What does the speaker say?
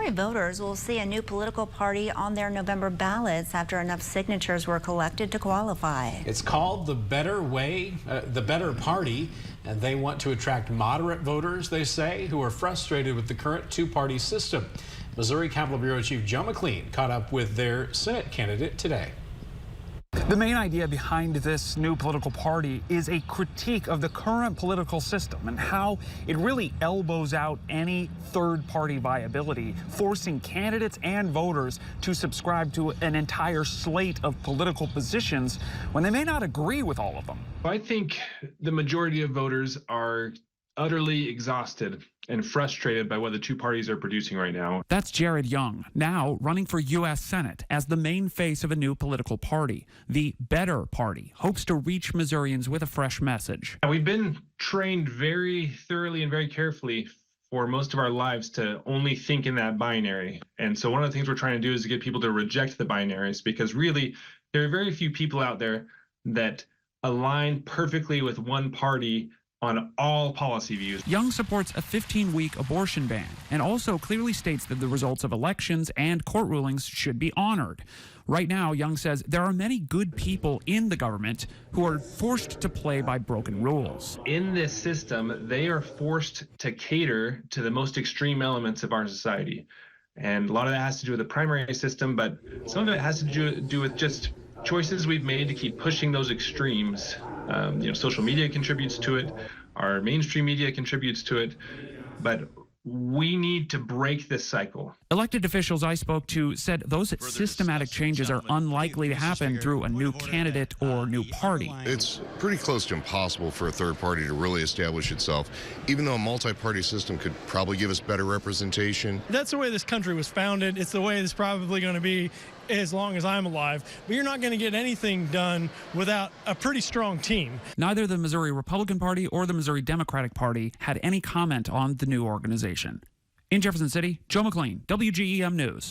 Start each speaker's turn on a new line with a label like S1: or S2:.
S1: Missouri voters will see a new political party on their November ballots after enough signatures were collected to qualify.
S2: It's called the Better Party, and they want to attract moderate voters, they say, who are frustrated with the current two-party system. Missouri Capitol Bureau Chief Joe McLean caught up with their Senate candidate today.
S3: The main idea behind this new political party is a critique of the current political system and how it really elbows out any third-party viability, forcing candidates and voters to subscribe to an entire slate of political positions when they may not agree with all of them.
S4: I think the majority of voters are utterly exhausted and frustrated by what the two parties are producing right now.
S3: That's Jared Young, now running for U.S. Senate as the main face of a new political party. The Better Party hopes to reach Missourians with a fresh message.
S4: We've been trained very thoroughly and very carefully for most of our lives to only think in that binary. And so one of the things we're trying to do is to get people to reject the binaries, because really there are very few people out there that align perfectly with one party on all policy views.
S3: Young supports a 15-week abortion ban and also clearly states that the results of elections and court rulings should be honored. Right now, Young says there are many good people in the government who are forced to play by broken rules.
S4: In this system, they are forced to cater to the most extreme elements of our society. And a lot of that has to do with the primary system, but some of it has to do with just choices we've made to keep pushing those extremes. Social media contributes to it, our mainstream media contributes to it, but we need to break this cycle.
S3: Elected officials I spoke to said those systematic changes are unlikely to happen through a new candidate or new party.
S5: It's pretty close to impossible for a third party to really establish itself, even though a multi-party system could probably give us better representation.
S6: That's the way this country was founded. It's the way it's probably going to be as long as I'm alive. But you're not going to get anything done without a pretty strong team.
S3: Neither the Missouri Republican Party or the Missouri Democratic Party had any comment on the new organization. In Jefferson City, Joe McLean, WGEM News.